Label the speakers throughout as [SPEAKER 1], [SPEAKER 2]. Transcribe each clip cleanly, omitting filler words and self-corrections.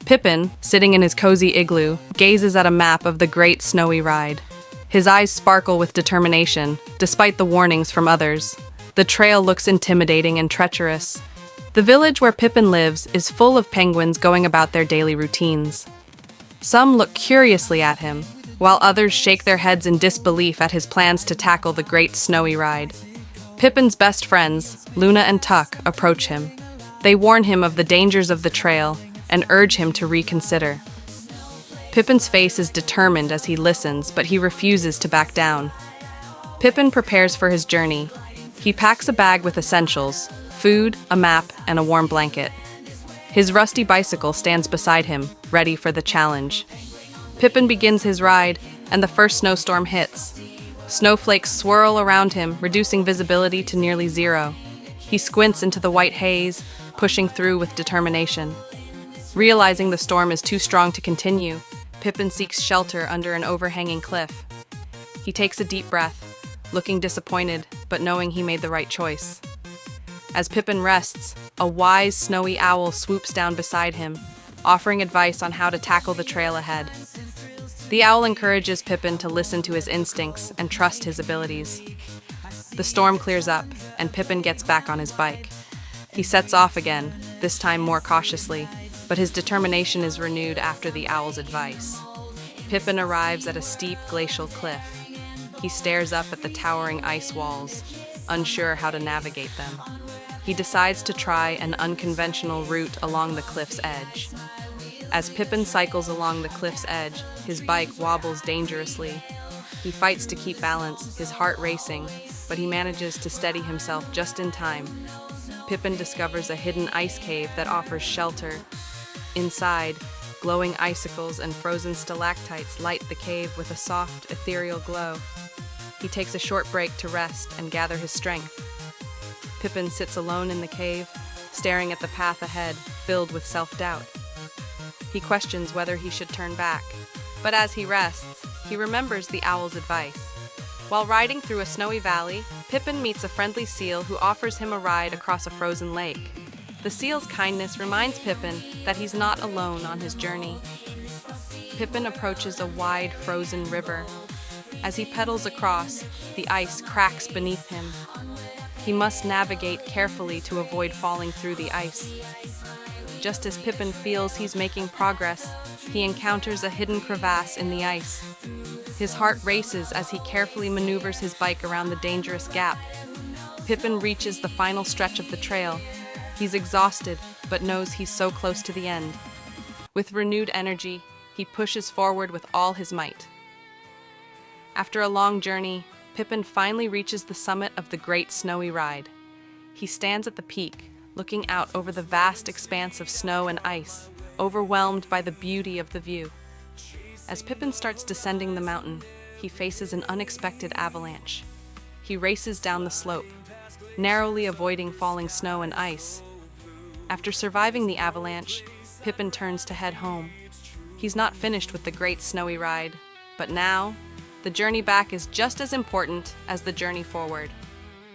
[SPEAKER 1] Pippin, sitting in his cozy igloo, gazes at a map of the Great Snowy Ride. His eyes sparkle with determination, despite the warnings from others. The trail looks intimidating and treacherous. The village where Pippin lives is full of penguins going about their daily routines. Some look curiously at him, while others shake their heads in disbelief at his plans to tackle the Great Snowy Ride. Pippin's best friends, Luna and Tuck, approach him. They warn him of the dangers of the trail and urge him to reconsider. Pippin's face is determined as he listens, but he refuses to back down. Pippin prepares for his journey. He packs a bag with essentials, food, a map, and a warm blanket. His rusty bicycle stands beside him, ready for the challenge. Pippin begins his ride, and the first snowstorm hits. Snowflakes swirl around him, reducing visibility to nearly zero. He squints into the white haze, pushing through with determination. Realizing the storm is too strong to continue, Pippin seeks shelter under an overhanging cliff. He takes a deep breath, looking disappointed, but knowing he made the right choice. As Pippin rests, a wise snowy owl swoops down beside him, offering advice on how to tackle the trail ahead. The owl encourages Pippin to listen to his instincts and trust his abilities. The storm clears up, and Pippin gets back on his bike. He sets off again, this time more cautiously, but his determination is renewed after the owl's advice. Pippin arrives at a steep glacial cliff. He stares up at the towering ice walls, unsure how to navigate them. He decides to try an unconventional route along the cliff's edge. As Pippin cycles along the cliff's edge, his bike wobbles dangerously. He fights to keep balance, his heart racing, but he manages to steady himself just in time. Pippin discovers a hidden ice cave that offers shelter. Inside, glowing icicles and frozen stalactites light the cave with a soft, ethereal glow. He takes a short break to rest and gather his strength. Pippin sits alone in the cave, staring at the path ahead, filled with self-doubt. He questions whether he should turn back, but as he rests, he remembers the owl's advice. While riding through a snowy valley, Pippin meets a friendly seal who offers him a ride across a frozen lake. The seal's kindness reminds Pippin that he's not alone on his journey. Pippin approaches a wide, frozen river. As he pedals across, the ice cracks beneath him. He must navigate carefully to avoid falling through the ice. Just as Pippin feels he's making progress, he encounters a hidden crevasse in the ice. His heart races as he carefully maneuvers his bike around the dangerous gap. Pippin reaches the final stretch of the trail. He's exhausted, but knows he's so close to the end. With renewed energy, he pushes forward with all his might. After a long journey, Pippin finally reaches the summit of the Great Snowy Ride. He stands at the peak, looking out over the vast expanse of snow and ice, overwhelmed by the beauty of the view. As Pippin starts descending the mountain, he faces an unexpected avalanche. He races down the slope, narrowly avoiding falling snow and ice. After surviving the avalanche, Pippin turns to head home. He's not finished with the Great Snowy Ride, but now, the journey back is just as important as the journey forward.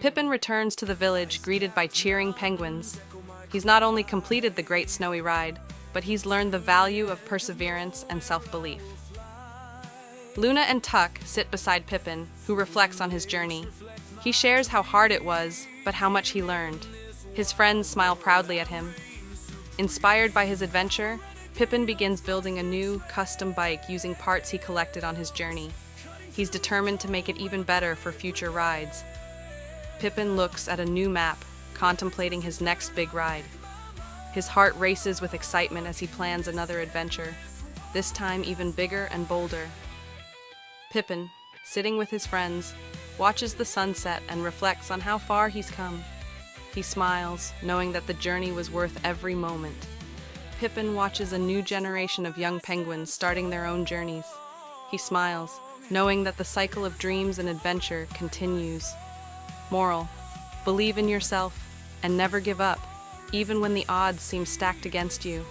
[SPEAKER 1] Pippin returns to the village greeted by cheering penguins. He's not only completed the Great Snowy Ride, but he's learned the value of perseverance and self-belief. Luna and Tuck sit beside Pippin, who reflects on his journey. He shares how hard it was, but how much he learned. His friends smile proudly at him. Inspired by his adventure, Pippin begins building a new, custom bike using parts he collected on his journey. He's determined to make it even better for future rides. Pippin looks at a new map, contemplating his next big ride. His heart races with excitement as he plans another adventure, this time even bigger and bolder. Pippin, sitting with his friends, watches the sunset and reflects on how far he's come. He smiles, knowing that the journey was worth every moment. Pippin watches a new generation of young penguins starting their own journeys. He smiles, knowing that the cycle of dreams and adventure continues. Moral: believe in yourself and never give up, even when the odds seem stacked against you.